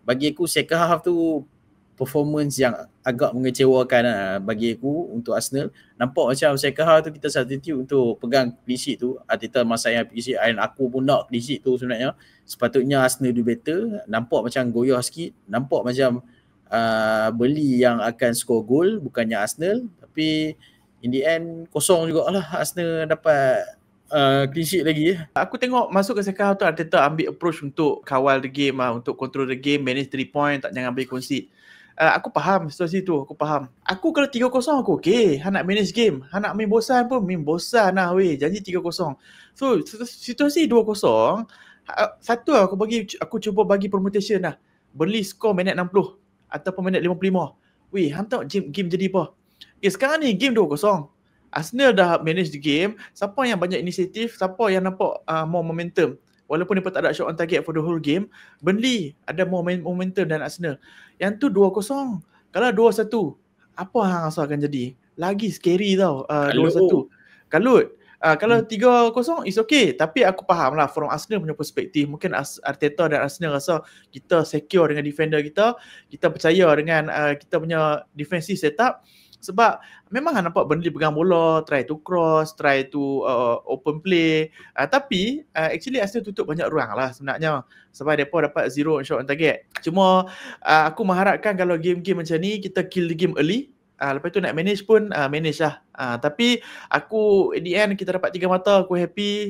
bagi aku second half tu performance yang agak mengecewakan bagi aku untuk Arsenal. Nampak macam second half tu kita substitute untuk pegang clean sheet tu. Arteta masayang clean sheet, and aku pun nak clean sheet tu sebenarnya. Sepatutnya Arsenal do better. Nampak macam goyah sikit. Nampak macam Burnley yang akan score gol, bukannya Arsenal. Tapi in the end kosong jugalah Arsenal dapat clean sheet lagi. Aku tengok masuk ke second half tu Arteta ambil approach untuk kawal the game, untuk control the game, manage 3 point, tak jangan ambil concede. Aku faham situasi tu, aku faham. Aku kalau 3-0 aku okey, nak manage game, nak main bosan pun main bosan lah weh, janji 3-0. So situasi 2-0, satu aku cuba bagi permutation lah. Burnley score minit 60 ataupun minit 55. Weh, hantar game jadi apa? Sekarang ni game 2-0. Arsenal dah manage the game. Siapa yang banyak inisiatif, siapa yang nampak more momentum. Walaupun mereka tak ada shot on target for the whole game, Burnley ada more momentum dan Arsenal. Yang tu 2-0. Kalau 2-1, apa hang rasa akan jadi? Lagi scary tau. 2-1. Kalut. Kalau 3-0 is okay. Tapi aku faham lah from Arsenal punya perspektif. Mungkin Arteta dan Arsenal rasa kita secure dengan defender kita. Kita percaya dengan kita punya defensive setup. Sebab memang nampak Burnley pegang bola, try to cross, try to open play. Tapi actually Arsenal tutup banyak ruang lah sebenarnya. Sebab mereka dapat 0 shot on target. Cuma aku mengharapkan kalau game-game macam ni, kita kill the game early. Lepas tu nak manage pun manage lah. Tapi aku at the end kita dapat 3 mata, aku happy.